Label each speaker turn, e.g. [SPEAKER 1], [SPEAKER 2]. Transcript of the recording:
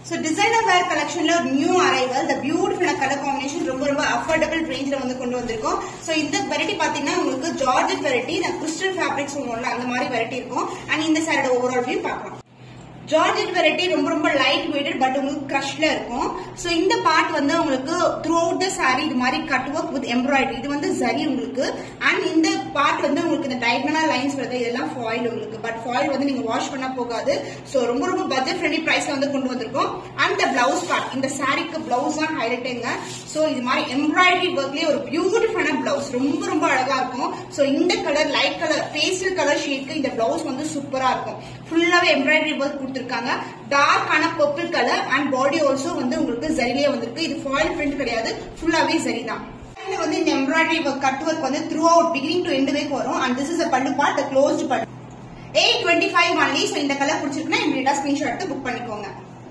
[SPEAKER 1] So designer wear collection la new arrival, the beautiful color combination ரொம்ப affordable range la வந்து கொண்டு வந்திருக்கோம். So இந்த variety பாத்தீங்கன்னா உங்களுக்கு Georgette variety, the crystal fabrics சொல்லுவாங்க அந்த மாதிரி variety இருக்கும். and இந்த saree overall view பார்க்கலாம். Georgette variety ரொம்ப light weighted but உங்களுக்கு crushல இருக்கும். So இந்த part வந்து உங்களுக்கு throughout the saree இது மாதிரி cut work with embroidery. இது வந்து zari உங்களுக்கு and இந்த part வந்து உங்களுக்கு இந்த diagonal lines வருது இதெல்லாம் foil உங்களுக்கு. but foil வந்து நீங்க வாஷ் பண்ணா போகாது. So ரொம்ப budget friendly priceல வந்து கொண்டு வந்திருக்கோம். and the blouse part இந்த sareeக்கு blouse தான் ஹைலைட்ங்க. So இது மாதிரி embroidery workலயே ஒரு பியூட்டிஃபுல்லான blouse ரொம்ப அழகா இருக்கும். So இந்த colour light color pastel color ஷேட்க்கு இந்த blouse வந்து சூப்பரா இருக்கும். ஃபுல்லாவே embroidery work கொடுத்திருக்காங்க. டார்க் ஆன purple colour and body also வந்து உங்களுக்கு ஜரிலயே வந்திருக்கு. இது foil print கிடையாது, ஃபுல்லாவே ஜரி தான். இதுல வந்து இந்த embroidery work cut work வந்து throughout beginning to end வரைக்கும் வரும். and this is a pallu part, the closed pallu. 825 only. so இந்த கலர் பிடிச்சிருக்குன்னா இமிடியேட்டா ஸ்கிரீன்ஷாட் எடுத்து புக் பண்ணிக்கோங்க.